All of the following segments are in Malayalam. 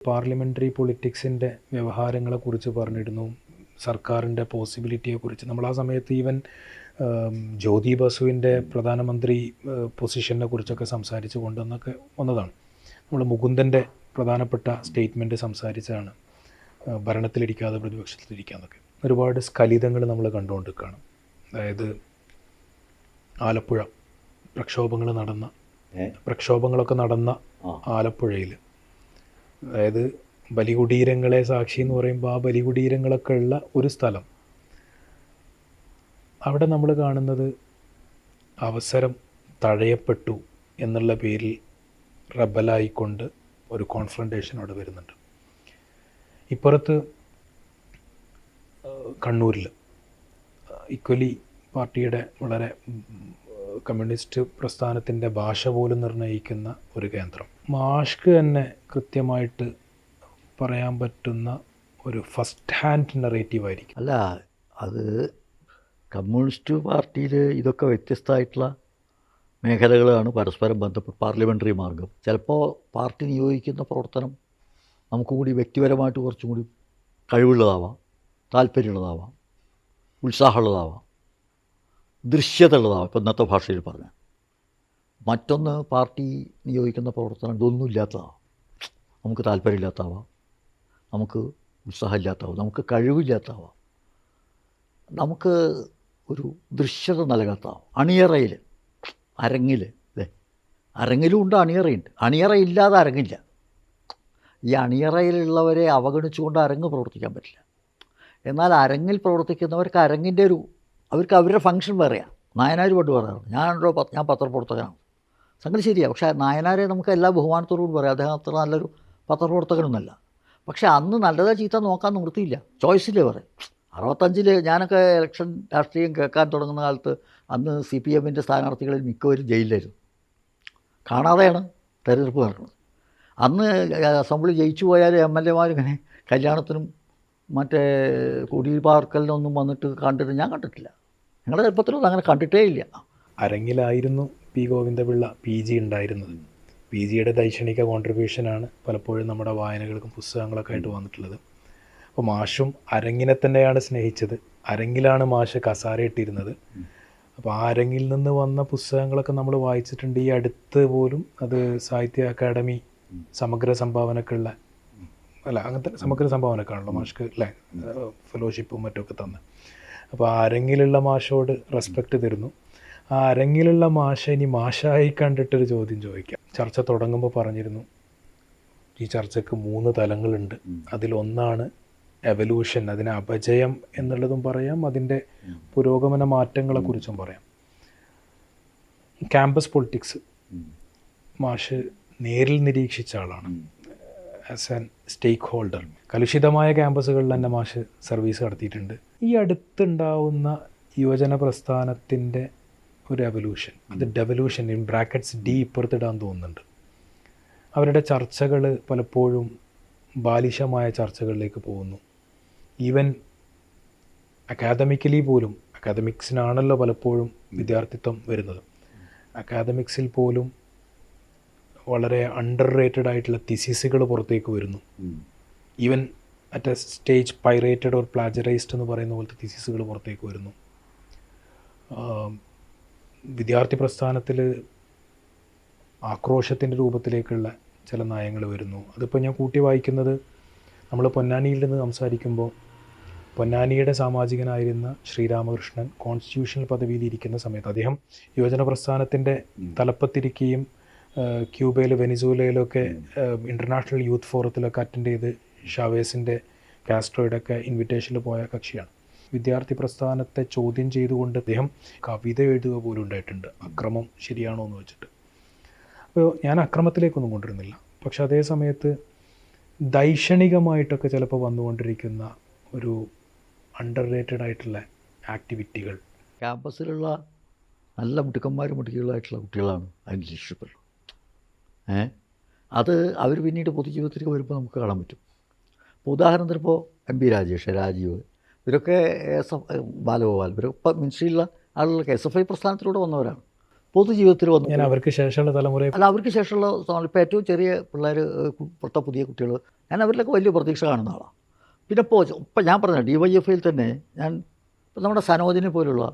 പാർലമെൻ്ററി പൊളിറ്റിക്സിൻ്റെ വ്യവഹാരങ്ങളെക്കുറിച്ച് പറഞ്ഞിരുന്നു, സർക്കാരിൻ്റെ പോസിബിലിറ്റിയെക്കുറിച്ച്. നമ്മൾ ആ സമയത്ത് ഈവൻ ജ്യോതി ബസുവിൻ്റെ പ്രധാനമന്ത്രി പൊസിഷനെ കുറിച്ചൊക്കെ സംസാരിച്ച് കൊണ്ടുവന്നൊക്കെ വന്നതാണ്. നമ്മൾ മുകുന്ദൻ്റെ പ്രധാനപ്പെട്ട സ്റ്റേറ്റ്മെൻറ്റ് സംസാരിച്ചാണ് ഭരണത്തിലിരിക്കാതെ പ്രതിപക്ഷത്തിലിരിക്കാന്നൊക്കെ. ഒരുപാട് സ്ഖലിതങ്ങൾ നമ്മൾ കണ്ടുകൊണ്ടിരിക്കുകയാണ്. അതായത് ആലപ്പുഴ പ്രക്ഷോഭങ്ങളൊക്കെ നടന്ന ആലപ്പുഴയിൽ, അതായത് ബലികുടീരങ്ങളെ സാക്ഷി എന്ന് പറയുമ്പോൾ ആ ബലികുടീരങ്ങളൊക്കെ ഉള്ള ഒരു സ്ഥലം, അവിടെ നമ്മൾ കാണുന്നത് അവസരം തഴയപ്പെട്ടു എന്നുള്ള പേരിൽ റബലായിക്കൊണ്ട് ഒരു കോൺഫ്രണ്ടേഷൻ അവിടെ വരുന്നുണ്ട്. ഇപ്പുറത്ത് കണ്ണൂരിൽ ഈക്വലി പാർട്ടിയുടെ വളരെ കമ്മ്യൂണിസ്റ്റ് പ്രസ്ഥാനത്തിൻ്റെ ഭാഷ പോലും നിർണ്ണയിക്കുന്ന ഒരു കേന്ദ്രം. മാഷ്ക്ക് തന്നെ കൃത്യമായിട്ട് പറയാൻ പറ്റുന്ന ഒരു ഫസ്റ്റ് ഹാൻഡ് നറേറ്റീവ് ആയിരിക്കും. അല്ല, അത് കമ്മ്യൂണിസ്റ്റ് പാർട്ടിയിൽ ഇതൊക്കെ വ്യത്യസ്തമായിട്ടുള്ള മേഖലകളാണ് പരസ്പരം ബന്ധപ്പെട്ട് പാർലമെൻ്ററി മാർഗം. ചിലപ്പോൾ പാർട്ടി നിയോഗിക്കുന്ന പ്രവർത്തനം നമുക്ക് കൂടി വ്യക്തിപരമായിട്ട് കുറച്ചും കൂടി കഴിവുള്ളതാവാം, താല്പര്യമുള്ളതാവാം, ഉത്സാഹമുള്ളതാവാം, ദൃശ്യത ഉള്ളതാവാം. ഇപ്പോൾ ഇന്നത്തെ ഭാഷയിൽ പറഞ്ഞാൽ. മറ്റൊന്ന് പാർട്ടി നിയോഗിക്കുന്ന പ്രവർത്തനം ഇതൊന്നും ഇല്ലാത്തതാവാം. നമുക്ക് താല്പര്യമില്ലാത്തതാവാം, നമുക്ക് ഉത്സാഹമില്ലാത്തതാവാം, നമുക്ക് കഴിവില്ലാത്തതാവാം, നമുക്ക് ഒരു ദൃശ്യത നൽകാത്തതാവാം. അണിയറയിൽ, അരങ്ങിൽ, അല്ലേ, അരങ്ങിലും ഉണ്ട്, അണിയറയുണ്ട്. അണിയറയില്ലാതെ അരങ്ങില്ല. ഈ അണിയറയിലുള്ളവരെ അവഗണിച്ചുകൊണ്ട് അരങ്ങ് പ്രവർത്തിക്കാൻ പറ്റില്ല. എന്നാൽ അരങ്ങിൽ പ്രവർത്തിക്കുന്നവർക്ക് അരങ്ങിൻ്റെ അവർക്ക് അവരുടെ ഫംഗ്ഷൻ വേറെയാണ്. നായനാർ പണ്ട് പറയാറുണ്ട്, ഞാൻ പത്രപ്രവർത്തകനാണ്. സംഗതി ശരിയാണ്. പക്ഷേ നായനാരെ നമുക്ക് എല്ലാ ബഹുമാനത്തോടുകൂടി പറയാം, അദ്ദേഹം അത്ര നല്ലൊരു പത്രപ്രവർത്തകനൊന്നുമല്ല. പക്ഷേ അന്ന് നല്ലതാ ചീത്ത നോക്കാൻ നിവൃത്തിയില്ല, ചോയ്സില്ലേ പറയും. 65 ഞാനൊക്കെ ഇലക്ഷൻ രാഷ്ട്രീയം കേൾക്കാൻ തുടങ്ങുന്ന കാലത്ത് അന്ന് CPM സ്ഥാനാർത്ഥികളിൽ മിക്കവരും ജയിലിലായിരുന്നു. കാണാതെയാണ് തെരഞ്ഞെടുപ്പ് നടക്കുന്നത്. അന്ന് അസംബ്ലി ജയിച്ചു പോയാൽ MLA ഇങ്ങനെ കല്യാണത്തിനും മറ്റേ കുടിപാർക്കലിനൊന്നും വന്നിട്ട് കണ്ടിട്ട് ഞാൻ കണ്ടിട്ടില്ല. ഞങ്ങളുടെ ചെറുപ്പത്തിലൊന്നും അങ്ങനെ കണ്ടിട്ടേ ഇല്ല. അരങ്ങിലായിരുന്നു P. ഗോവിന്ദപിള്ള PG ഉണ്ടായിരുന്നത്. PGയുടെ ദൈക്ഷണിക കോൺട്രിബ്യൂഷനാണ് പലപ്പോഴും നമ്മുടെ വായനകൾക്കും പുസ്തകങ്ങളൊക്കെ ആയിട്ട് വന്നിട്ടുള്ളത്. അപ്പോൾ മാഷും അരങ്ങിനെ തന്നെയാണ് സ്നേഹിച്ചത്. അരങ്ങിലാണ് മാഷ് കസാരയിട്ടിരുന്നത്. അപ്പോൾ ആ അരങ്ങിൽ നിന്ന് വന്ന പുസ്തകങ്ങളൊക്കെ നമ്മൾ വായിച്ചിട്ടുണ്ട്. ഈ അടുത്ത് പോലും അത് സാഹിത്യ അക്കാദമി സമഗ്ര സംഭാവനക്കുള്ള, അല്ല അങ്ങനത്തെ സമഗ്ര സംഭാവനക്കാണല്ലോ മാഷ്ക്ക്, അല്ലേ, ഫെലോഷിപ്പും മറ്റുമൊക്കെ തന്ന്. അപ്പോൾ ആ അരങ്ങിലുള്ള മാഷോട് റെസ്പെക്റ്റ് തരുന്നു. ആ അരങ്ങിലുള്ള മാഷ ഇനി മാഷായി കണ്ടിട്ടൊരു ചോദ്യം ചോദിക്കാം. ചർച്ച തുടങ്ങുമ്പോൾ പറഞ്ഞിരുന്നു ഈ ചർച്ചയ്ക്ക് 3 തലങ്ങളുണ്ട്. അതിലൊന്നാണ് എവല്യൂഷൻ, അതിന് അപജയം എന്നുള്ളതും പറയാം, അതിൻ്റെ പുരോഗമന മാറ്റങ്ങളെക്കുറിച്ചും പറയാം. ക്യാമ്പസ് പൊളിറ്റിക്സ് മാഷ് നേരിൽ നിരീക്ഷിച്ച ആളാണ്. ആസ് ആൻ സ്റ്റേക്ക് ഹോൾഡർ കലുഷിതമായ ക്യാമ്പസുകളിൽ തന്നെ മാഷ് സർവീസ് നടത്തിയിട്ടുണ്ട്. ഈ അടുത്തുണ്ടാവുന്ന യുവജന പ്രസ്ഥാനത്തിൻ്റെ ഒരു എവല്യൂഷൻ, അത് ഡെവല്യൂഷൻ ഇൻ ബ്രാക്കറ്റ്സ് D ഇപ്പുറത്തിടാൻ തോന്നുന്നുണ്ട്. അവരുടെ ചർച്ചകൾ പലപ്പോഴും ബാലിശമായ ചർച്ചകളിലേക്ക് പോകുന്നു. ഈവൻ അക്കാദമിക്കലി പോലും, അക്കാദമിക്സിനാണല്ലോ പലപ്പോഴും വിദ്യാർത്ഥിത്വം വരുന്നത്, അക്കാദമിക്സിൽ പോലും വളരെ അണ്ടർ റേറ്റഡ് ആയിട്ടുള്ള തിസിസുകൾ പുറത്തേക്ക് വരുന്നു. Even at a stage pirated or plagiarised എന്ന് പറയുന്ന പോലത്തെ തിസിസുകൾ പുറത്തേക്ക് വരുന്നു. വിദ്യാർത്ഥി പ്രസ്ഥാനത്തിൽ ആക്രോശത്തിൻ്റെ രൂപത്തിലേക്കുള്ള ചില നയങ്ങൾ വരുന്നു. അതിപ്പോൾ ഞാൻ കൂട്ടി വായിക്കുന്നത്, നമ്മൾ പൊന്നാനിയിൽ നിന്ന് സംസാരിക്കുമ്പോൾ പൊന്നാനിയുടെ സാമാജികനായിരുന്ന ശ്രീരാമകൃഷ്ണൻ കോൺസ്റ്റിറ്റ്യൂഷണൽ പദവിയിലിരിക്കുന്ന സമയത്ത് അദ്ദേഹം യുവജന പ്രസ്ഥാനത്തിൻ്റെ തലപ്പത്തിരിക്കുകയും ക്യൂബയിൽ, വെനിസൂലയിലൊക്കെ ഇൻ്റർനാഷണൽ യൂത്ത് ഫോറത്തിലൊക്കെ അറ്റൻഡ് ചെയ്ത് ഷാവേസിൻ്റെ, കാസ്ട്രോയുടെയൊക്കെ ഇൻവിറ്റേഷനിൽ പോയ കക്ഷിയാണ്. വിദ്യാർത്ഥി പ്രസ്ഥാനത്തെ ചോദ്യം ചെയ്തുകൊണ്ട് അദ്ദേഹം കവിത എഴുതുക പോലും ഉണ്ടായിട്ടുണ്ട്, അക്രമം ശരിയാണോ എന്ന് വെച്ചിട്ട്. അപ്പോൾ ഞാൻ അക്രമത്തിലേക്കൊന്നും കൊണ്ടുവരുന്നില്ല, പക്ഷെ അതേ സമയത്ത് ദൈക്ഷണികമായിട്ടൊക്കെ ചിലപ്പോൾ വന്നുകൊണ്ടിരിക്കുന്ന ഒരു അണ്ടർ റേറ്റഡ് ആയിട്ടുള്ള ആക്ടിവിറ്റികൾ. ക്യാമ്പസിലുള്ള നല്ല മുടുക്കന്മാരുമായിട്ടുള്ള കുട്ടികളാണ് അതിന് ഇഷ്ടപ്പെടുന്നത്. അത് അവർ പിന്നീട് പൊതുജീവിതത്തിലേക്ക് വരുമ്പോൾ നമുക്ക് കാണാൻ പറ്റും. ഇപ്പോൾ ഉദാഹരണത്തിന് ഇപ്പോൾ MP രാജേഷ്, രാജീവ്, ഇവരൊക്കെ ബാലഗോപാൽ, ഇവരൊക്കെ മിനിസ്ട്രിയിലുള്ള ആളുകളൊക്കെ SFI പ്രസ്ഥാനത്തിലൂടെ വന്നവരാണ്. പൊതുജീവിതത്തിൽ വന്നു. ഞാൻ അവർക്ക് ശേഷമുള്ള തലമുറയെ അല്ല, അവർക്ക് ശേഷമുള്ള ഇപ്പോൾ ഏറ്റവും ചെറിയ പിള്ളേർ, ഇപ്പോഴത്തെ പുതിയ കുട്ടികൾ, ഞാൻ അവരിലൊക്കെ വലിയ പ്രതീക്ഷ കാണുന്ന ആളാണ്. പിന്നെ ഇപ്പം ഞാൻ പറഞ്ഞ DYFIയിൽ തന്നെ ഞാൻ ഇപ്പം നമ്മുടെ സനോജിനെ പോലുള്ള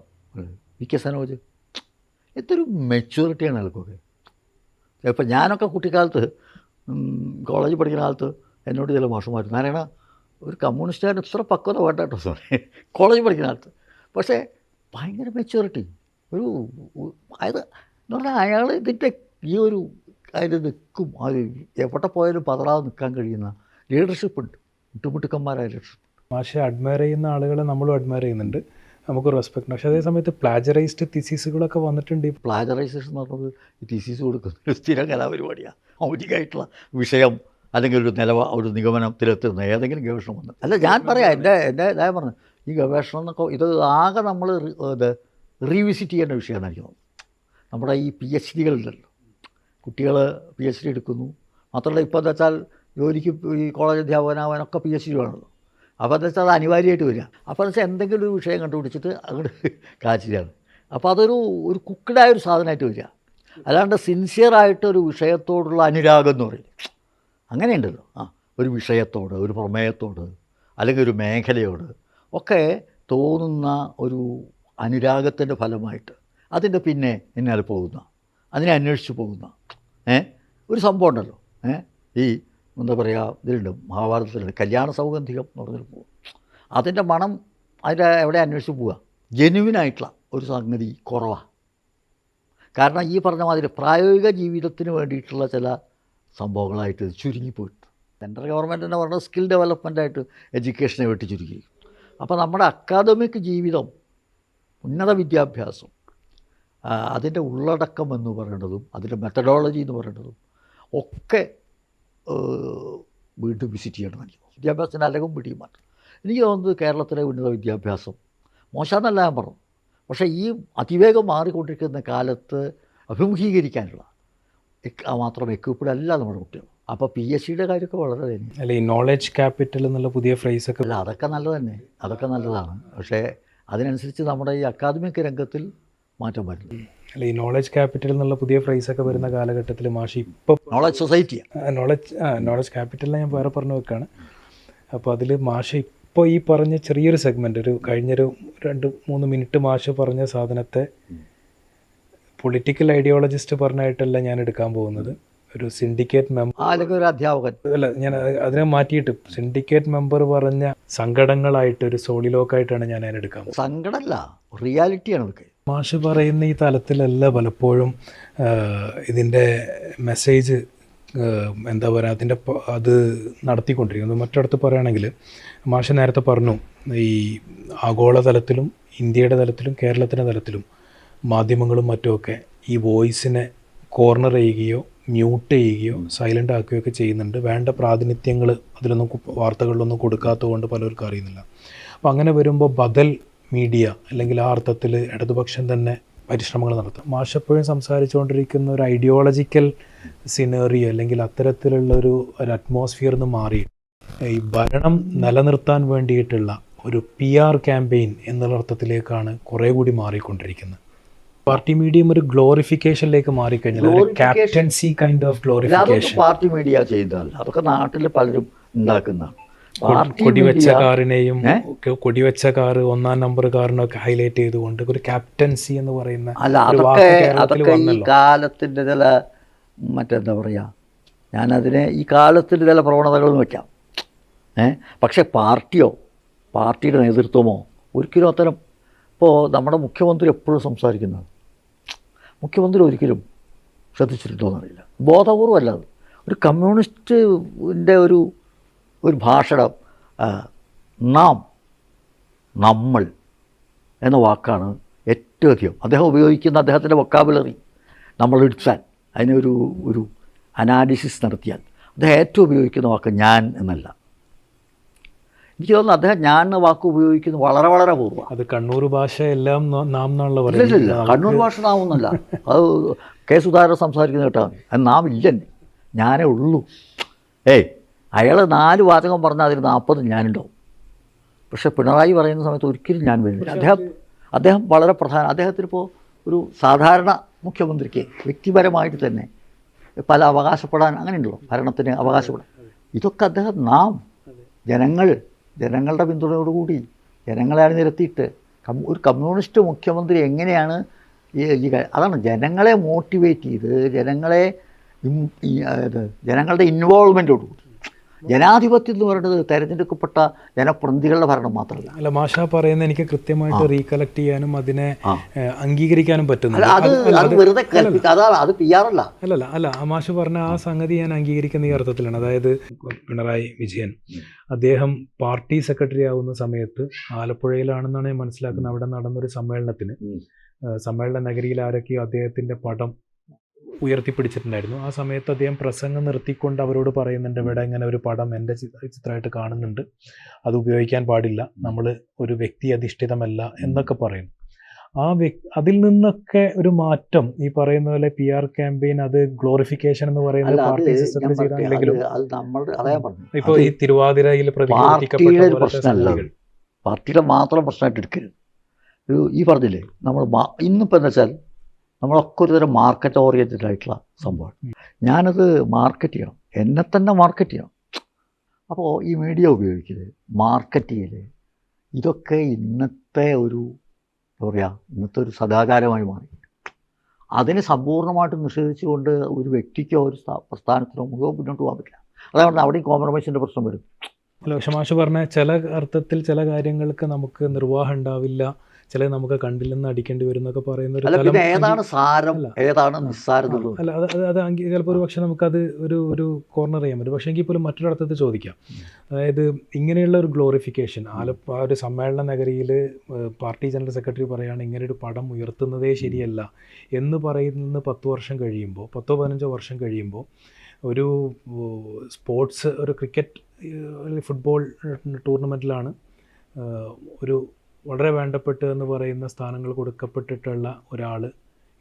VK സനോജ്, എന്തൊരു മെച്യൂരിറ്റിയാണ് അയാൾക്കൊക്കെ. ഇപ്പം ഞാനൊക്കെ കുട്ടിക്കാലത്ത് കോളേജിൽ പഠിക്കുന്ന കാലത്ത് എന്നോട് ചില മാഷന്മാർ, നാരായണ ഒരു കമ്മ്യൂണിസ്റ്റുകാരൻ ഇത്ര പക്വത വേണ്ട കേട്ടോ സോറി, കോളേജിൽ പഠിക്കുന്ന കാലത്ത്. പക്ഷേ ഭയങ്കര മെച്യൂരിറ്റി, അതായത് എന്ന് പറഞ്ഞാൽ അയാൾ ഇതിൻ്റെ ഈ ഒരു അതിൽ നിൽക്കും, അത് എവിടെ പോയാലും പതറാതെ നിൽക്കാൻ കഴിയുന്ന ലീഡർഷിപ്പ് ഉണ്ട്, മുട്ടുമുട്ടുക്കന്മാരായ ലീഡർഷിപ്പ്. മാഷെ അഡ്മയർ ചെയ്യുന്ന ആളുകളെ നമ്മളും അഡ്മയർ ചെയ്യുന്നുണ്ട്, നമുക്ക് റെസ്പെക്ട്. പക്ഷേ അതേ സമയത്ത് പ്ലാജറൈസ്ഡ് തിസീസുകളൊക്കെ വന്നിട്ടുണ്ട്. ഈ പ്ലാജറൈസേഷൻ എന്ന് പറഞ്ഞത് ഈ തിസീസ് കൊടുക്കുന്ന സ്ഥിരം കലാപരിപാടിയാണ്. ഔദ്യോഗികമായിട്ടുള്ള വിഷയം അല്ലെങ്കിൽ ഒരു നിഗമനത്തിലെത്തുന്ന ഏതെങ്കിലും ഗവേഷണം വന്ന് അല്ല, ഞാൻ പറയാം, എൻ്റെ ഇതായ പറഞ്ഞു ഈ ഗവേഷണം എന്നൊക്കെ ഇത് ആകെ നമ്മൾ റീവിസിറ്റ് ചെയ്യേണ്ട വിഷയമാണ് എനിക്ക് തോന്നുന്നത്. നമ്മുടെ ഈ PhDകളുണ്ടല്ലോ, കുട്ടികൾ PhD എടുക്കുന്നു, മാത്രമല്ല ഇപ്പോൾ എന്താ വെച്ചാൽ ജോലിക്ക് ഈ കോളേജ് അധ്യാപകനാവാനൊക്കെ PhD വേണമല്ലോ. അപ്പോൾ എന്താ വെച്ചാൽ അത് അനിവാര്യമായിട്ട് വരിക. അപ്പോൾ എന്ന് വെച്ചാൽ എന്തെങ്കിലും ഒരു വിഷയം കണ്ടുപിടിച്ചിട്ട് അങ്ങോട്ട് കാച്ചിലാണ്. അപ്പോൾ അതൊരു കുക്കഡായ ഒരു സാധനമായിട്ട് വരിക, അല്ലാണ്ട് സിൻസിയറായിട്ടൊരു വിഷയത്തോടുള്ള അനുരാഗം എന്ന് പറയും, അങ്ങനെയുണ്ടല്ലോ. ഒരു വിഷയത്തോട്, ഒരു പ്രമേയത്തോട്, അല്ലെങ്കിൽ ഒരു മേഖലയോട് ഒക്കെ തോന്നുന്ന ഒരു അനുരാഗത്തിൻ്റെ ഫലമായിട്ട് അതിൻ്റെ പിന്നെ എന്നാൽ പോകുന്ന, അതിനെ അന്വേഷിച്ച് പോകുന്ന ഒരു സംഭവം ഉണ്ടല്ലോ. ഈ എന്താ പറയുക, ഇതിലുണ്ട് മഹാഭാരതത്തിലുണ്ട് കല്യാണ സൗഗന്ധികം എന്ന് പറഞ്ഞൊരു പോകും. അതിൻ്റെ മണം അതിൻ്റെ എവിടെ അന്വേഷിച്ച് പോവുക. ജെന്യുവിനായിട്ടുള്ള ഒരു സംഗതി കുറവാണ്. കാരണം ഈ പറഞ്ഞ മാതിരി പ്രായോഗിക ജീവിതത്തിന് വേണ്ടിയിട്ടുള്ള ചില സംഭവങ്ങളായിട്ട് ചുരുങ്ങിപ്പോയിട്ട് സെൻട്രൽ ഗവൺമെൻറ് തന്നെ പറഞ്ഞ സ്കിൽ ഡെവലപ്മെൻറ്റായിട്ട് എഡ്യൂക്കേഷനെ വെട്ടി ചുരുക്കി. അപ്പോൾ നമ്മുടെ അക്കാദമിക് ജീവിതം, ഉന്നത വിദ്യാഭ്യാസം, അതിൻ്റെ ഉള്ളടക്കം എന്ന് പറയുന്നതും അതിൻ്റെ മെത്തഡോളജി എന്ന് പറയുന്നതും ഒക്കെ വീണ്ടും വിസിറ്റ് ചെയ്യണം. എനിക്ക് വിദ്യാഭ്യാസത്തിൻ്റെ അലകും പിടിയും മാറ്റം. എനിക്ക് തോന്നുന്നത് കേരളത്തിലെ ഉന്നത വിദ്യാഭ്യാസം മോശമെന്നല്ല ഞാൻ പറഞ്ഞു, പക്ഷേ ഈ അതിവേഗം മാറിക്കൊണ്ടിരിക്കുന്ന കാലത്ത് അഭിമുഖീകരിക്കാനുള്ള മാത്രം എക്വിപ്ഡ് അല്ല നമ്മുടെ കുട്ടികൾ. അപ്പോൾ PhDയുടെ കാര്യമൊക്കെ വളരെ തന്നെ അല്ല, ഈ നോളജ് ക്യാപിറ്റൽ എന്നുള്ള പുതിയ ഫ്രേസൊക്കെ അല്ല, അതൊക്കെ നല്ലത് തന്നെ, അതൊക്കെ നല്ലതാണ്. പക്ഷേ അതിനനുസരിച്ച് നമ്മുടെ ഈ അക്കാദമിക് രംഗത്തിൽ മാറ്റം വരുന്നു. അല്ല, ഈ നോളജ് ക്യാപിറ്റൽ എന്നുള്ള പുതിയ ഫ്രേസൊക്കെ വരുന്ന കാലഘട്ടത്തിൽ മാഷി ഇപ്പോൾ നോളജ് സൊസൈറ്റിയാണ് നോളജ് ക്യാപിറ്റലിനെ ഞാൻ വേറെ പറഞ്ഞു വെക്കാണ്. അപ്പോൾ അതിൽ മാഷ ഇപ്പോൾ ഈ പറഞ്ഞ ചെറിയൊരു സെഗ്മെൻറ്റ്, ഒരു കഴിഞ്ഞൊരു 2-3 മിനിറ്റ് മാഷ് പറഞ്ഞ സാധനത്തെ പൊളിറ്റിക്കൽ ഐഡിയോളജിസ്റ്റ് പറഞ്ഞായിട്ടല്ല ഞാൻ എടുക്കാൻ പോകുന്നത്. ഒരു സിൻഡിക്കേറ്റ് മെമ്പർ അല്ലെങ്കിൽ ഒരു അധ്യാപകൻ അല്ല, ഞാൻ അതിനെ മാറ്റിയിട്ട് സിൻഡിക്കേറ്റ് മെമ്പർ പറഞ്ഞ സങ്കടങ്ങളായിട്ട് ഒരു സോളിലോക്കായിട്ടാണ് ഞാൻ അതിനെടുക്കാൻ പോകുന്നത്. സങ്കടമല്ല, റിയാലിറ്റിയാണ് അതൊക്കെ. മാഷ് പറയുന്ന ഈ തലത്തിലല്ല പലപ്പോഴും ഇതിൻ്റെ മെസ്സേജ് എന്താ പറയുക, അതിൻ്റെ അത് നടത്തിക്കൊണ്ടിരിക്കുന്നത്. മറ്റിടത്ത് പറയുകയാണെങ്കിൽ മാഷ് നേരത്തെ പറഞ്ഞു, ഈ ആഗോളതലത്തിലും ഇന്ത്യയുടെ തലത്തിലും കേരളത്തിൻ്റെ തലത്തിലും മാധ്യമങ്ങളും മറ്റുമൊക്കെ ഈ വോയിസിനെ കോർണർ ചെയ്യുകയോ മ്യൂട്ട് ചെയ്യുകയോ സൈലൻ്റ് ആക്കുകയോ ഒക്കെ ചെയ്യുന്നുണ്ട്. വേണ്ട പ്രാതിനിധ്യങ്ങൾ അതിലൊന്നും വാർത്തകളിലൊന്നും കൊടുക്കാത്തത് കൊണ്ട് പലർക്കും അറിയുന്നില്ല. അപ്പോൾ അങ്ങനെ വരുമ്പോൾ ബദൽ മീഡിയ അല്ലെങ്കിൽ ആ അർത്ഥത്തിൽ ഇടതുപക്ഷം തന്നെ പരിശ്രമങ്ങൾ നടത്തും. മാഷ് എപ്പോഴും സംസാരിച്ചുകൊണ്ടിരിക്കുന്ന ഒരു ഐഡിയോളജിക്കൽ സിനറിയോ അല്ലെങ്കിൽ അത്തരത്തിലുള്ളൊരു അറ്റ്മോസ്ഫിയർ നിന്ന് മാറി ഈ ഭരണം നിലനിർത്താൻ വേണ്ടിയിട്ടുള്ള ഒരു PR ക്യാമ്പയിൻ എന്നുള്ള അർത്ഥത്തിലേക്കാണ് കുറേ കൂടി മാറിക്കൊണ്ടിരിക്കുന്നത്. പാർട്ടി മീഡിയം ഒരു ഗ്ലോറിഫിക്കേഷനിലേക്ക് മാറിക്കഴിഞ്ഞാൽ ഒരു captaincy kind of glorification. Party media ചെയ്യുന്നതല്ല, അതൊക്കെ നാട്ടിൽ പലരും ഉണ്ടാക്കുന്നതാണ്. കൊടിവെച്ച കാറിനെയും കൊടിവെച്ച കാറ് 1-ാം നമ്പർ കാറിനൊക്കെ ഹൈലൈറ്റ് ചെയ്തുകൊണ്ട് ഒരു ക്യാപ്റ്റൻസി എന്ന് പറയുന്ന അല്ല, അതൊക്കെ ഈ കാലത്തിൻ്റെ ചില മറ്റെന്താ പറയുക, ഞാനതിനെ ഈ കാലത്തിൻ്റെ ചില പ്രവണതകളെന്ന് വയ്ക്കാം. പക്ഷേ പാർട്ടിയുടെ നേതൃത്വമോ ഒരിക്കലും അത്തരം, ഇപ്പോൾ നമ്മുടെ മുഖ്യമന്ത്രി എപ്പോഴും സംസാരിക്കുന്നത്, മുഖ്യമന്ത്രി ഒരിക്കലും ശ്രദ്ധിച്ചിട്ടുണ്ടോയെന്നറിയില്ല, ബോധപൂർവമല്ല, അത് ഒരു കമ്മ്യൂണിസ്റ്റിൻ്റെ ഒരു ഭാഷണം. നമ്മൾ എന്ന വാക്കാണ് ഏറ്റവും അധികം അദ്ദേഹം ഉപയോഗിക്കുന്ന, അദ്ദേഹത്തിൻ്റെ വൊക്കാബുലറി നമ്മൾ എടുത്താൽ അതിനൊരു അനാലിസിസ് നടത്തിയാൽ അദ്ദേഹം ഏറ്റവും ഉപയോഗിക്കുന്ന വാക്ക് ഞാൻ എന്നല്ല. എനിക്ക് തോന്നുന്നു അദ്ദേഹം ഞാൻ എന്ന വാക്ക് ഉപയോഗിക്കുന്നത് വളരെ വളരെ പൂർവ്വം. അത് കണ്ണൂർ ഭാഷ എല്ലാം നാം എന്നുള്ള ഇല്ല, കണ്ണൂർ ഭാഷ നാമൊന്നല്ല. അത് കെ സുധാകരൻ സംസാരിക്കുന്ന കേട്ടാൽ അത് നാം ഇല്ലെന്നെ, ഞാനേ ഉള്ളൂ. അയാൾ 4 വാചകം പറഞ്ഞാൽ അതിൽ 40 ഞാനുണ്ടാവും. പക്ഷേ പിണറായി പറയുന്ന സമയത്ത് ഒരിക്കലും ഞാൻ വരുന്നില്ല. അദ്ദേഹം വളരെ അദ്ദേഹത്തിനിപ്പോൾ ഒരു സാധാരണ മുഖ്യമന്ത്രിക്ക് വ്യക്തിപരമായിട്ട് തന്നെ പല അവകാശപ്പെടാൻ അങ്ങനെയുണ്ടല്ലോ, ഭരണത്തിന് അവകാശപ്പെടാൻ. ഇതൊക്കെ അദ്ദേഹം ജനങ്ങളുടെ പിന്തുണയോടുകൂടി ജനങ്ങളെ അണിനിരത്തിയിട്ട് ഒരു കമ്മ്യൂണിസ്റ്റ് മുഖ്യമന്ത്രി എങ്ങനെയാണ് അതാണ് ജനങ്ങളെ മോട്ടിവേറ്റ് ചെയ്ത് ജനങ്ങളുടെ ഇൻവോൾവ്മെൻറ്റോടുകൂടി. ജനാധിപത്യം എന്ന് പറയുന്നത് തെരഞ്ഞെടുക്കപ്പെട്ട ജനപ്രതിനിധികളുടെ ഭരണം മാത്രമല്ല. അല്ല, മാഷ പറയുന്നത് എനിക്ക് കൃത്യമായിട്ട് റീകളക്ട് ചെയ്യാനും അതിനെ അംഗീകരിക്കാനും പറ്റുന്നില്ല. അത് വെറുതെ അതാണ്, അത് PR അല്ല. അല്ല മാഷ പറഞ്ഞ ആ സംഗതി ഞാൻ അംഗീകരിക്കുന്ന ഈ അർത്ഥത്തിലാണ്. അതായത് പിണറായി വിജയൻ അദ്ദേഹം പാർട്ടി സെക്രട്ടറി ആവുന്ന സമയത്ത് ആലപ്പുഴയിലാണെന്നാണ് ഞാൻ മനസ്സിലാക്കുന്നത്. അവിടെ നടന്നൊരു സമ്മേളന നഗരിയിൽ ആരൊക്കെയോ അദ്ദേഹത്തിൻ്റെ പടം ഉയർത്തിപ്പിടിച്ചിട്ടുണ്ടായിരുന്നു. ആ സമയത്ത് അദ്ദേഹം പ്രസംഗം നിർത്തിക്കൊണ്ട് അവരോട് പറയുന്നുണ്ട്, ഇവിടെ ഇങ്ങനെ ഒരു പടം എൻ്റെ ചിത്രമായിട്ട് കാണുന്നുണ്ട്, അത് ഉപയോഗിക്കാൻ പാടില്ല, നമ്മൾ ഒരു വ്യക്തി അധിഷ്ഠിതമല്ല എന്നൊക്കെ പറയുന്നു. അതിൽ നിന്നൊക്കെ ഒരു മാറ്റം ഈ പറയുന്ന പോലെ PR ക്യാമ്പയിൻ, അത് ഗ്ലോറിഫിക്കേഷൻ എന്ന് പറയുന്നത് പാർട്ടി സിസ്റ്റത്തിൽ ചെയ്താണെങ്കിലും ഇപ്പോൾ ഈ തിരുവാതിരയിൽ പാർട്ടിയുടെ മാത്രം പ്രശ്നമായിട്ട് എടുക്കരുത്. ഈ പറഞ്ഞില്ലേ നമ്മൾ ഇന്നിപ്പോൾ എന്താ വെച്ചാൽ നമ്മളൊക്കെ ഒരു തരം മാർക്കറ്റ് ഓറിയൻറ്റഡ് ആയിട്ടുള്ള സംഭവമാണ്. ഞാനത് മാർക്കറ്റ് ചെയ്യണം, എന്നെ തന്നെ മാർക്കറ്റ് ചെയ്യണം. അപ്പോൾ ഈ മീഡിയ ഉപയോഗിക്കൽ, മാർക്കറ്റ് ചെയ്യൽ, ഇതൊക്കെ ഇന്നത്തെ ഒരു സദാചാരമായി മാറി. അതിനെ സമ്പൂർണ്ണമായിട്ട് നിഷേധിച്ചുകൊണ്ട് ഒരു വ്യക്തിക്കോ ഒരു പ്രസ്ഥാനത്തിനോ മുന്നോട്ട് പോകാൻ പറ്റില്ല. അതാണ് അവിടെയും കോംപ്രമൈസിൻ്റെ പ്രശ്നം വരും. അല്ല, പക്ഷെ മാഷ് പറഞ്ഞ ചില അർത്ഥത്തിൽ ചില കാര്യങ്ങൾക്ക് നമുക്ക് നിർവാഹം ഉണ്ടാവില്ല, ചില നമുക്ക് കണ്ടില്ലെന്ന് അടിക്കേണ്ടി വരും എന്നൊക്കെ പറയുന്ന ഏതാണ് സാരം ഏതാണ് നിസ്സാരം. അല്ല, അത് ചിലപ്പോൾ ഒരു പക്ഷേ നമുക്കത് ഒരു കോർണർ ചെയ്യാൻ പറ്റും. പക്ഷേ എങ്കിൽ പോലും മറ്റൊരർത്ഥത്തിൽ ചോദിക്കാം. അതായത് ഇങ്ങനെയുള്ള ഒരു ഗ്ലോറിഫിക്കേഷൻ ആ ഒരു സമ്മേളന നഗരിയിൽ പാർട്ടി ജനറൽ സെക്രട്ടറി പറയുകയാണ് ഇങ്ങനെ ഒരു പടം ഉയർത്തുന്നതേ ശരിയല്ല എന്ന് പറയുന്നത് 10 വർഷം കഴിയുമ്പോൾ, 10-15 വർഷം കഴിയുമ്പോൾ ഒരു സ്പോർട്സ്, ഒരു ക്രിക്കറ്റ് ഫുട്ബോൾ ടൂർണമെൻറ്റിലാണ് ഒരു വളരെ വേണ്ടപ്പെട്ട് എന്ന് പറയുന്ന സ്ഥാനങ്ങൾ കൊടുക്കപ്പെട്ടിട്ടുള്ള ഒരാൾ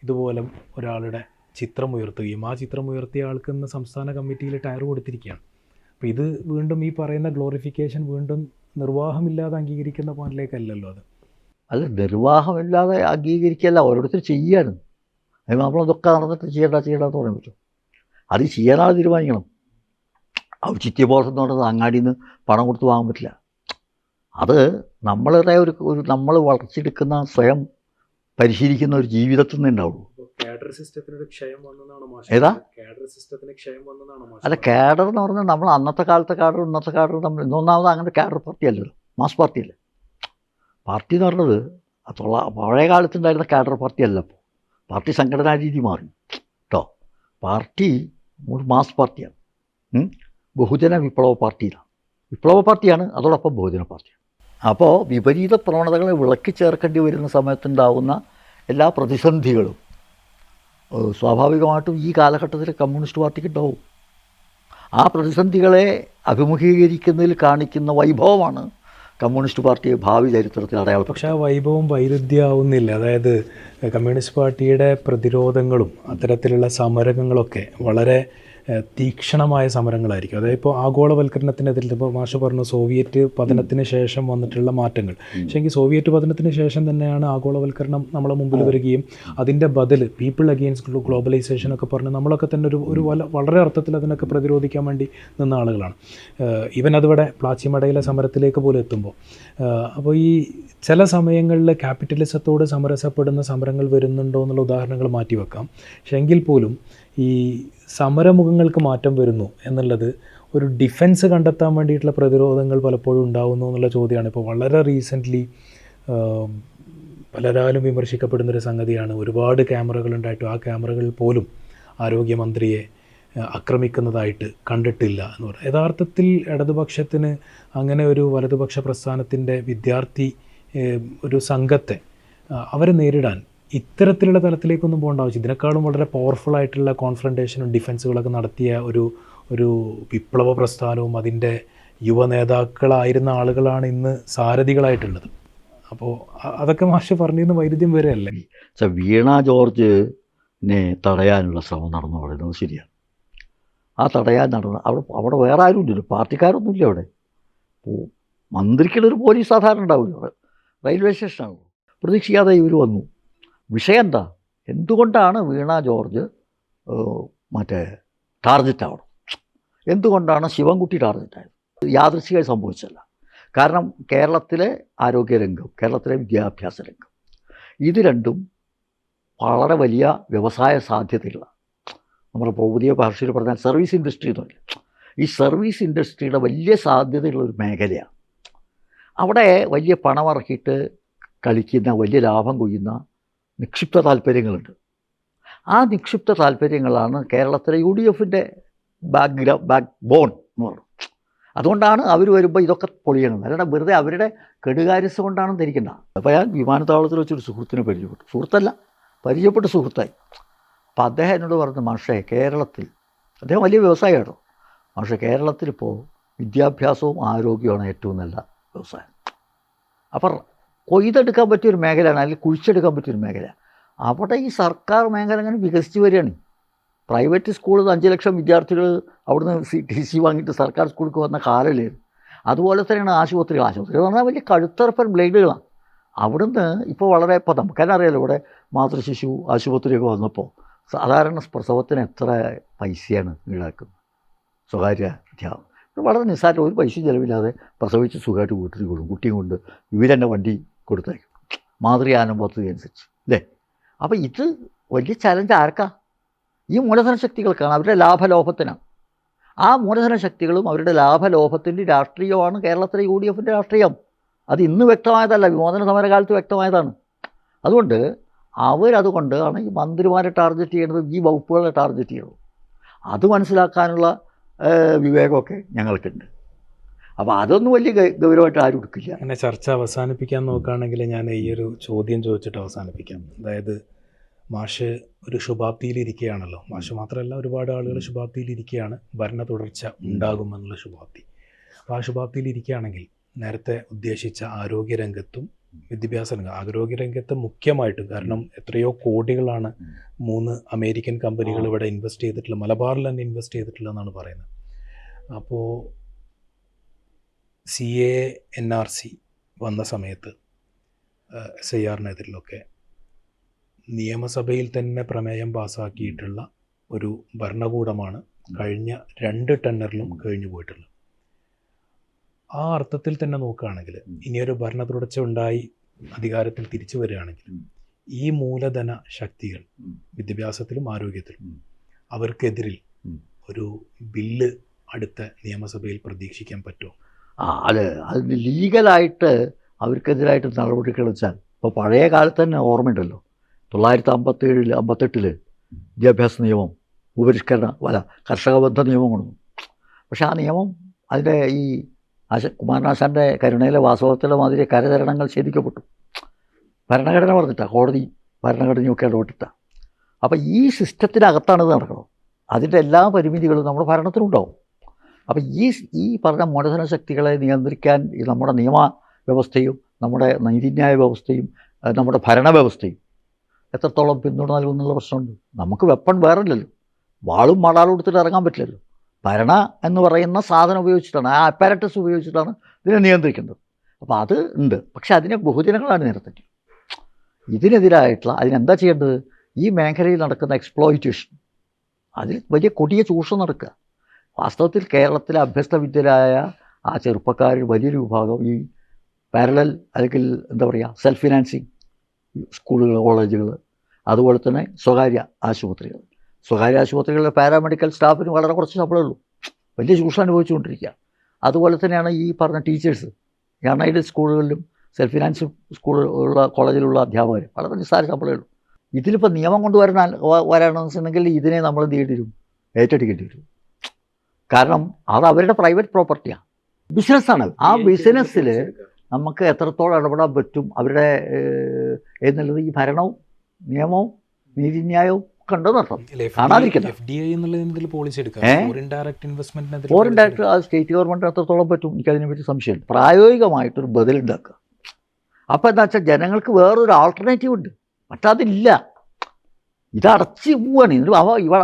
ഇതുപോലെ ഒരാളുടെ ചിത്രം ഉയർത്തുകയും ആ ചിത്രം ഉയർത്തിയ ആൾക്ക് ഇന്ന് സംസ്ഥാന കമ്മിറ്റിയിൽ ടയർ കൊടുത്തിരിക്കുകയാണ്. അപ്പോൾ ഇത് വീണ്ടും ഈ പറയുന്ന ഗ്ലോറിഫിക്കേഷൻ വീണ്ടും നിർവാഹമില്ലാതെ അംഗീകരിക്കുന്ന പോയിന്റിലേക്കല്ലല്ലോ അത്. അല്ല, നിർവാഹമില്ലാതെ അംഗീകരിക്കല്ല, ഓരോരുത്തർ ചെയ്യാണ്. അത് നമ്മളതൊക്കെ നടന്നിട്ട് ചെയ്യണ്ടെന്ന് പറയാൻ പറ്റും. അത് ചെയ്യാനാൾ തീരുമാനിക്കണം. ഔചിത്യ ബോധം എന്ന് പറയുന്നത് അങ്ങാടിയിൽ നിന്ന് പണം കൊടുത്ത് വാങ്ങാൻ പറ്റില്ല. അത് നമ്മളുടെ ഒരു നമ്മൾ വളർച്ചയെടുക്കുന്ന സ്വയം പരിശീലിക്കുന്ന ഒരു ജീവിതത്തിൽ നിന്ന് ഉണ്ടാവുള്ളൂ. ഏതാ അല്ല, കാഡർ എന്ന് പറഞ്ഞാൽ നമ്മൾ അന്നത്തെ കാലത്തെ കാഡർ ഇന്നത്തെ കാഡർ നമ്മൾ ഇന്നൊന്നാമത് അങ്ങനെ കാഡർ പാർട്ടി അല്ലല്ലോ, മാസ് പാർട്ടിയല്ല. പാർട്ടി എന്ന് പറഞ്ഞത് പഴയ കാലത്തുണ്ടായിരുന്ന കാഡർ പാർട്ടി അല്ല. ഇപ്പോൾ പാർട്ടി സംഘടനാ രീതി മാറി കേട്ടോ. പാർട്ടി ഒരു മാസ് പാർട്ടിയാണ്, ബഹുജന വിപ്ലവ പാർട്ടിയാണ്, അതോടൊപ്പം ബഹുജന പാർട്ടിയാണ്. അപ്പോൾ വിപരീത പ്രവണതകളെ വിളക്കി ചേർക്കേണ്ടി വരുന്ന സമയത്തുണ്ടാകുന്ന എല്ലാ പ്രതിസന്ധികളും സ്വാഭാവികമായിട്ടും ഈ കാലഘട്ടത്തിൽ കമ്മ്യൂണിസ്റ്റ് പാർട്ടിക്ക് ഉണ്ടാവും. ആ പ്രതിസന്ധികളെ അഭിമുഖീകരിക്കുന്നതിൽ കാണിക്കുന്ന വൈഭവമാണ് കമ്മ്യൂണിസ്റ്റ് പാർട്ടിയെ ഭാവി ചരിത്രത്തിൽ അടയാളപ്പെടും. പക്ഷേ ആ വൈഭവം വൈരുദ്ധ്യമാവുന്നില്ല. അതായത് കമ്മ്യൂണിസ്റ്റ് പാർട്ടിയുടെ പ്രതിരോധങ്ങളും അത്തരത്തിലുള്ള സമരങ്ങളൊക്കെ വളരെ തീക്ഷണമായ സമരങ്ങളായിരിക്കും. അതായത് ഇപ്പോൾ ആഗോളവൽക്കരണത്തിനെതിരെ ഇപ്പോൾ മാഷ് പറഞ്ഞു സോവിയറ്റ് പതനത്തിന് ശേഷം വന്നിട്ടുള്ള മാറ്റങ്ങൾ. പക്ഷേ എങ്കിൽ സോവിയറ്റ് പതനത്തിന് ശേഷം തന്നെയാണ് ആഗോളവൽക്കരണം നമ്മളെ മുമ്പിൽ വരികയും അതിൻ്റെ ബദൽ പീപ്പിൾ അഗെയിൻസ്റ്റ് ഗ്ലോബലൈസേഷൻ ഒക്കെ പറഞ്ഞ് നമ്മളൊക്കെ തന്നെ ഒരു വളരെ അർത്ഥത്തിൽ അതിനൊക്കെ പ്രതിരോധിക്കാൻ വേണ്ടി നിന്ന ആളുകളാണ്. ഈവൻ അതിവിടെ പ്ലാച്ചിമടയിലെ സമരത്തിലേക്ക് പോലും എത്തുമ്പോൾ അപ്പോൾ ഈ ചില സമയങ്ങളിൽ ക്യാപിറ്റലിസത്തോട് സമരസപ്പെടുന്ന സമരങ്ങൾ വരുന്നുണ്ടോ എന്നുള്ള ഉദാഹരണങ്ങൾ മാറ്റിവെക്കാം. പക്ഷേ എങ്കിൽ പോലും ഈ സമരമുഖങ്ങൾക്ക് മാറ്റം വരുന്നു എന്നുള്ളത് ഒരു ഡിഫൻസ് കണ്ടെത്താൻ വേണ്ടിയിട്ടുള്ള പ്രതിരോധങ്ങൾ പലപ്പോഴും ഉണ്ടാകുന്നു എന്നുള്ള ചോദ്യമാണ്. ഇപ്പോൾ വളരെ റീസെൻ്റ്ലി പലരാലും വിമർശിക്കപ്പെടുന്നൊരു സംഗതിയാണ്, ഒരുപാട് ക്യാമറകൾ ഉണ്ടായിട്ടും ആ ക്യാമറകളിൽ പോലും ആരോഗ്യമന്ത്രിയെ ആക്രമിക്കുന്നതായിട്ട് കണ്ടിട്ടില്ല എന്ന് പറയുന്നത്. യഥാർത്ഥത്തിൽ ഇടതുപക്ഷത്തിന് അങ്ങനെ ഒരു വലതുപക്ഷ പ്രസ്ഥാനത്തിൻ്റെ വിദ്യാർത്ഥി ഒരു സംഘത്തെ അവരെ നേരിടാൻ ഇത്തരത്തിലുള്ള തലത്തിലേക്കൊന്നും പോകേണ്ട ആവശ്യം. ഇതിനേക്കാളും വളരെ പവർഫുള്ളായിട്ടുള്ള കോൺഫ്രണ്ടേഷനും ഡിഫൻസുകളൊക്കെ നടത്തിയ ഒരു വിപ്ലവ പ്രസ്ഥാനവും അതിൻ്റെ യുവ നേതാക്കളായിരുന്ന ആളുകളാണ് ഇന്ന് സാരഥികളായിട്ടുള്ളത്. അപ്പോൾ അതൊക്കെ മാഷ് പറഞ്ഞിരുന്ന വൈരുദ്ധ്യം വരെയല്ലേ. വീണ ജോർജിനെ തടയാനുള്ള ശ്രമം നടന്നു പറയുന്നത് ശരിയാണ്. ആ തടയാൻ നടന്നു അവിടെ വേറെ ആരും ഇല്ലല്ലോ, പാർട്ടിക്കാരൊന്നുമില്ല അവിടെ. മന്ത്രിക്കുള്ളൊരു പോലീസ് സാധാരണ ഉണ്ടാവില്ല, റെയിൽവേ സ്റ്റേഷനാണല്ലോ. പ്രതീക്ഷിക്കാതെ ഇവർ വന്നു. വിഷയം എന്താ? എന്തുകൊണ്ടാണ് വീണ ജോർജ് മറ്റേ ടാർഗറ്റ് ആവണം, എന്തുകൊണ്ടാണ് ശിവൻകുട്ടി ടാർഗറ്റ് ആയത്? യാദൃശ്ചികമായി സംഭവിച്ചല്ല. കാരണം കേരളത്തിലെ ആരോഗ്യരംഗം, കേരളത്തിലെ വിദ്യാഭ്യാസ രംഗം, ഇത് രണ്ടും വളരെ വലിയ വ്യവസായ സാധ്യതയുള്ള, നമ്മുടെ പുതിയ ഭാഷയിൽ പറഞ്ഞാൽ സർവീസ് ഇൻഡസ്ട്രി എന്ന് പറയും. ഈ സർവീസ് ഇൻഡസ്ട്രിയുടെ വലിയ സാധ്യതയുള്ള ഒരു മേഖലയാണ്. അവിടെ വലിയ പണമിറക്കിയിട്ട് കളിക്കുന്ന, വലിയ ലാഭം കൊയ്യുന്ന നിക്ഷിപ്ത താല്പര്യങ്ങളുണ്ട്. ആ നിക്ഷിപ്ത താല്പര്യങ്ങളാണ് കേരളത്തിലെ UDFൻ്റെ ബാക്ക് ബോൺ എന്ന് പറയുന്നത്. അതുകൊണ്ടാണ് അവർ വരുമ്പോൾ ഇതൊക്കെ പൊളിയണം. അല്ലാതെ വെറുതെ അവരുടെ കെടുകാര്യസ്ഥ കൊണ്ടാണെന്ന് ധരിക്കണ്ട. അപ്പോൾ ഞാൻ വിമാനത്താവളത്തിൽ വെച്ചൊരു സുഹൃത്തിനെ പരിചയപ്പെട്ടു, പരിചയപ്പെട്ട സുഹൃത്തായി. അപ്പം അദ്ദേഹം എന്നോട് പറഞ്ഞു, മാഷേ കേരളത്തിൽ, അദ്ദേഹം വലിയ വ്യവസായമാണോ, മാഷേ കേരളത്തിലിപ്പോൾ വിദ്യാഭ്യാസവും ആരോഗ്യവുമാണ് ഏറ്റവും നല്ല വ്യവസായം. അപ്പം കൊയ്തെടുക്കാൻ പറ്റിയൊരു മേഖലയാണ്, അല്ലെങ്കിൽ കുഴിച്ചെടുക്കാൻ പറ്റിയൊരു മേഖല. അവിടെ ഈ സർക്കാർ മേഖല അങ്ങനെ വികസിച്ച് വരികയാണ്. പ്രൈവറ്റ് സ്കൂളിൽ 5 ലക്ഷം വിദ്യാർത്ഥികൾ അവിടുന്ന് TC വാങ്ങിയിട്ട് സർക്കാർ സ്കൂളിലേക്ക് വന്ന കാലമില്ലായിരുന്നു. അതുപോലെ തന്നെയാണ് ആശുപത്രികൾ എന്ന് പറഞ്ഞാൽ വലിയ കഴുത്തറപ്പൻ ബ്ലേഡുകളാണ്. അവിടുന്ന് ഇപ്പോൾ വളരെ, ഇപ്പോൾ നമുക്കെന്നെ അറിയാലോ, ഇവിടെ മാതൃശിശു ആശുപത്രിയൊക്കെ വന്നപ്പോൾ സാധാരണ പ്രസവത്തിന് എത്ര പൈസയാണ് ഈടാക്കുന്നത് സ്വകാര്യ അധ്യാപനം. വളരെ നിസ്സാരം, ഒരു പൈസ ചിലവില്ലാതെ പ്രസവിച്ച് സുഖമായിട്ട് വീട്ടിൽ കൊടുക്കും, കുട്ടിയും കൊണ്ട് ഇവരെന്നെ വണ്ടി കൊടുത്തയക്കും, മാതൃയാനം പദ്ധതി അനുസരിച്ച് അല്ലേ. അപ്പോൾ ഇത് വലിയ ചലഞ്ച് ആർക്കാ? ഈ മൂലധന ശക്തികൾക്കാണ്, അവരുടെ ലാഭലോഭത്തിനാണ്. ആ മൂലധന ശക്തികളും അവരുടെ ലാഭലോഭത്തിൻ്റെ രാഷ്ട്രീയമാണ് കേരളത്തിലെ UDFൻ്റെ രാഷ്ട്രീയം. അത് ഇന്ന് വ്യക്തമായതല്ല, വിമോചന സമരകാലത്ത് വ്യക്തമായതാണ്. അതുകൊണ്ട് അവരതുകൊണ്ടാണ് ഈ മന്ത്രിമാരെ ടാർഗറ്റ് ചെയ്യുന്നത്, ഈ വകുപ്പുകളെ ടാർഗറ്റ് ചെയ്യുന്നത്. അത് മനസ്സിലാക്കാനുള്ള വിവേകമൊക്കെ ഞങ്ങൾക്കുണ്ട്. അപ്പോൾ അതൊന്നും വലിയ ഗൗരവമായിട്ട് ആരും എടുക്കില്ല. അങ്ങനെ ചർച്ച അവസാനിപ്പിക്കാൻ നോക്കുകയാണെങ്കിൽ ഞാൻ ഈ ഒരു ചോദ്യം ചോദിച്ചിട്ട് അവസാനിപ്പിക്കാം. അതായത് മാഷ് ഒരു ശുഭാപ്തിയിലിരിക്കുകയാണല്ലോ, മാഷ് മാത്രമല്ല ഒരുപാട് ആളുകൾ ശുഭാപ്തിയിലിരിക്കുകയാണ്, ഭരണ തുടർച്ച ഉണ്ടാകുമെന്നുള്ള ശുഭാപ്തി. അപ്പോൾ ആ ശുഭാപ്തിയിലിരിക്കുകയാണെങ്കിൽ നേരത്തെ ഉദ്ദേശിച്ച ആരോഗ്യരംഗത്തും വിദ്യാഭ്യാസ രംഗം, ആരോഗ്യരംഗത്ത് മുഖ്യമായിട്ടും, കാരണം എത്രയോ കോടികളാണ് 3 അമേരിക്കൻ കമ്പനികൾ ഇവിടെ ഇൻവെസ്റ്റ് ചെയ്തിട്ടുള്ളത്, മലബാറിൽ തന്നെ ഇൻവെസ്റ്റ് ചെയ്തിട്ടുള്ളതെന്നാണ് പറയുന്നത്. അപ്പോൾ CA NRC വന്ന സമയത്ത് SIR-നെതിരിലൊക്കെ നിയമസഭയിൽ തന്നെ പ്രമേയം പാസ്സാക്കിയിട്ടുള്ള ഒരു ഭരണകൂടമാണ് കഴിഞ്ഞ 2 ടെന്നറിലും കഴിഞ്ഞു പോയിട്ടുള്ളത്. ആ അർത്ഥത്തിൽ തന്നെ നോക്കുകയാണെങ്കിൽ ഇനിയൊരു ഭരണ തുടർച്ച ഉണ്ടായി അധികാരത്തിൽ തിരിച്ചു വരികയാണെങ്കിൽ ഈ മൂലധന ശക്തികൾ വിദ്യാഭ്യാസത്തിലും ആരോഗ്യത്തിലും അവർക്കെതിരിൽ ഒരു ബില്ല് അടുത്ത നിയമസഭയിൽ പ്രതീക്ഷിക്കാൻ പറ്റുമോ? അത് ലീഗലായിട്ട് അവർക്കെതിരായിട്ട് നടപടികൾ വെച്ചാൽ, ഇപ്പോൾ പഴയ കാലത്ത് തന്നെ ഓർമ്മയുണ്ടല്ലോ, 1957-58 വിദ്യാഭ്യാസ നിയമം കർഷക ബന്ധ നിയമം കൊണ്ടു. പക്ഷേ ആ നിയമം അതിൻ്റെ ഈ കുമാരനാശാൻ്റെ കരുണയിലെ വാസവത്തിലെ മാതിരി കരചരണങ്ങൾ ഛേദിക്കപ്പെട്ടു. ഭരണഘടന പറഞ്ഞിട്ടാണ്, കോടതി ഭരണഘടനയൊക്കെ ഇടപെട്ടിട്ടാണ്. അപ്പോൾ ഈ സിസ്റ്റത്തിനകത്താണ് ഇത് നടക്കണം. അതിൻ്റെ എല്ലാ പരിമിതികളും നമ്മുടെ ഭരണത്തിനുണ്ടാവും. അപ്പോൾ ഈ പറഞ്ഞ മൂലധന ശക്തികളെ നിയന്ത്രിക്കാൻ ഈ നമ്മുടെ നിയമ വ്യവസ്ഥയും നമ്മുടെ നീതിന്യായ വ്യവസ്ഥയും നമ്മുടെ ഭരണവ്യവസ്ഥയും എത്രത്തോളം പിന്തുണ നൽകുന്നുള്ള പ്രശ്നമുണ്ട്. നമുക്ക് വെപ്പൺ വേറില്ലല്ലോ, വാളും മടാളും എടുത്തിട്ട് ഇറങ്ങാൻ പറ്റില്ലല്ലോ. ഭരണ എന്ന് പറയുന്ന സാധനം ഉപയോഗിച്ചിട്ടാണ്, ആ അപ്പാരറ്റസ് ഉപയോഗിച്ചിട്ടാണ് ഇതിനെ നിയന്ത്രിക്കേണ്ടത്. അപ്പോൾ അത് ഉണ്ട്. പക്ഷെ അതിനെ ബഹുജനങ്ങളാണ് നിരത്തേണ്ടത്. ഇതിനെതിരായിട്ടുള്ള അതിനെന്താ ചെയ്യേണ്ടത്? ഈ മേഖലയിൽ നടക്കുന്ന എക്സ്പ്ലോയിറ്റേഷൻ, അതിൽ വലിയ കൊടിയ ചൂഷണം നടക്കുക. വാസ്തവത്തിൽ കേരളത്തിലെ അഭ്യസ്തവിദ്യരായ ആ ചെറുപ്പക്കാരിൽ വലിയൊരു വിഭാഗം ഈ പാരലൽ അല്ലെങ്കിൽ എന്താ പറയുക സെൽഫ് ഫിനാൻസിങ് സ്കൂളുകൾ, കോളേജുകൾ, അതുപോലെ തന്നെ സ്വകാര്യ ആശുപത്രികളിലെ പാരാമെഡിക്കൽ സ്റ്റാഫിന് വളരെ കുറച്ച് ശമ്പളമേ ഉള്ളൂ, വലിയ ചൂഷണം അനുഭവിച്ചുകൊണ്ടിരിക്കുക. അതുപോലെ തന്നെയാണ് ഈ പറഞ്ഞ ടീച്ചേഴ്സ്, അൺഎയ്ഡഡ് സ്കൂളുകളിലും സെൽഫ് ഫിനാൻസ് സ്കൂളുള്ള കോളേജിലുള്ള അധ്യാപകർ വളരെ നിസ്സാര ശമ്പളമേ ഉള്ളൂ. ഇതിലിപ്പോൾ നിയമം വരണമെന്ന് വെച്ചിട്ടുണ്ടെങ്കിൽ ഇതിനെ നമ്മൾ എന്ത് ചെയ്യേണ്ടി വരും? ഏറ്റെടുക്കേണ്ടി വരും. കാരണം അത് അവരുടെ പ്രൈവറ്റ് പ്രോപ്പർട്ടിയാണ്, ബിസിനസ്സാണ്. ആ ബിസിനസ്സിൽ നമുക്ക് എത്രത്തോളം ഇടപെടാൻ പറ്റും അവരുടെ എന്നുള്ളത് ഈ ഭരണവും നിയമവും നീതിന്യായവും കണ്ടെന്നർത്ഥം കാണാതിരിക്കുന്നത്. ഫോറിൻ ഡയറക്റ്റ് അത് സ്റ്റേറ്റ് ഗവൺമെൻറ് എത്രത്തോളം പറ്റും എനിക്കതിനെപ്പറ്റി സംശയമുണ്ട്. പ്രായോഗികമായിട്ടൊരു ബദലുണ്ടാക്കുക. അപ്പോൾ എന്താ വെച്ചാൽ ജനങ്ങൾക്ക് വേറൊരു ആൾട്ടർനേറ്റീവ് ഉണ്ട്, മറ്റതില്ല. ഇതടച്ച് പോവാണ്.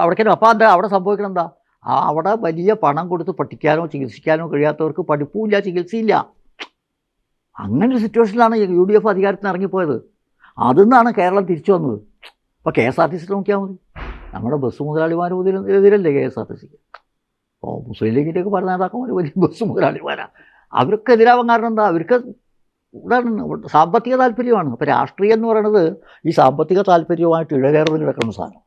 അവിടേക്കും അപ്പോൾ എന്താ അവിടെ സംഭവിക്കണം? എന്താ അവിടെ വലിയ പണം കൊടുത്ത് പഠിക്കാനോ ചികിത്സിക്കാനോ കഴിയാത്തവർക്ക് പഠിപ്പുമില്ല, ചികിത്സയില്ല. അങ്ങനെ ഒരു സിറ്റുവേഷനിലാണ് UDF അധികാരത്തിന് ഇറങ്ങിപ്പോയത്. അതിൽ നിന്നാണ് കേരളം തിരിച്ചു വന്നത്. ഇപ്പോൾ K S R T C നോക്കിയാൽ മതി, നമ്മുടെ ബസ് മുതലാളിമാർ എതിരല്ലേ കെ എസ് ആർ ടി സിക്ക്. അപ്പോൾ മുസ്ലിം ലീഗിൻ്റെയൊക്കെ പറഞ്ഞ നേതാക്കന്മാർ വലിയ ബസ് മുതലാളിമാരാണ്. അവർക്ക് എതിരാവാൻ കാരണം എന്താ? അവർക്ക് ഇതാണ് സാമ്പത്തിക താല്പര്യമാണ്. അപ്പോൾ രാഷ്ട്രീയം എന്ന് പറയുന്നത് ഈ സാമ്പത്തിക താല്പര്യവുമായിട്ട് ഇഴകേർന്ന് കിടക്കുന്ന സാധനം.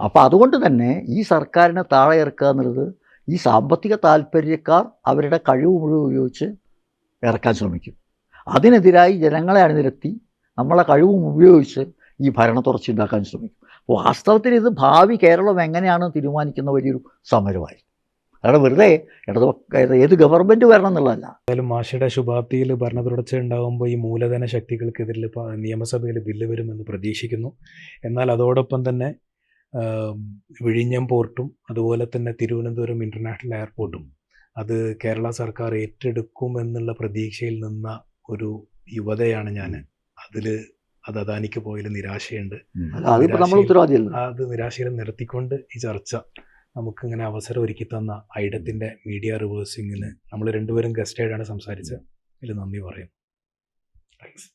അപ്പോൾ അതുകൊണ്ട് തന്നെ ഈ സർക്കാരിനെ താഴെ ഇറക്കുക എന്നുള്ളത് ഈ സാമ്പത്തിക താല്പര്യക്കാർ അവരുടെ കഴിവ് മുഴുവൻ ഉപയോഗിച്ച് ഇറക്കാൻ ശ്രമിക്കും. അതിനെതിരായി ജനങ്ങളെ അണിനിരത്തി നമ്മളെ കഴിവും ഉപയോഗിച്ച് ഈ ഭരണ തുടർച്ചയുണ്ടാക്കാൻ ശ്രമിക്കും. വാസ്തവത്തിൽ ഇത് ഭാവി കേരളം എങ്ങനെയാണ് തീരുമാനിക്കുന്ന വലിയൊരു സമരമായി. അതാണ് വെറുതെ ഏത് ഗവൺമെൻറ് വരണം എന്നുള്ളതല്ല. എന്തായാലും മാഷയുടെ ശുഭാപ്തിയിൽ ഭരണ തുടർച്ച ഉണ്ടാകുമ്പോൾ ഈ മൂലധന ശക്തികൾക്കെതിരിൽ നിയമസഭയിൽ ബില്ല് വരുമെന്ന് പ്രതീക്ഷിക്കുന്നു. എന്നാൽ അതോടൊപ്പം തന്നെ വിഴിഞ്ഞം പോർട്ടും അതുപോലെ തന്നെ തിരുവനന്തപുരം ഇൻ്റർനാഷണൽ എയർപോർട്ടും അത് കേരള സർക്കാർ ഏറ്റെടുക്കുമെന്നുള്ള പ്രതീക്ഷയിൽ നിന്ന ഒരു യുവതയാണ് ഞാൻ. അത് അദാനിക്ക് പോയതിൽ നിരാശയുണ്ട്. അത് നിരാശയിൽ നിർത്തിക്കൊണ്ട് ഈ ചർച്ച നമുക്കിങ്ങനെ അവസരം ഒരുക്കി തന്ന ഐഡത്തിൻ്റെ മീഡിയ റിവേഴ്സിങ്ങിന് നമ്മൾ രണ്ടുപേരും ഗസ്റ്റായിട്ടാണ് സംസാരിച്ചത്. ഇതിൽ നന്ദി പറയുന്നു. താങ്ക്സ്.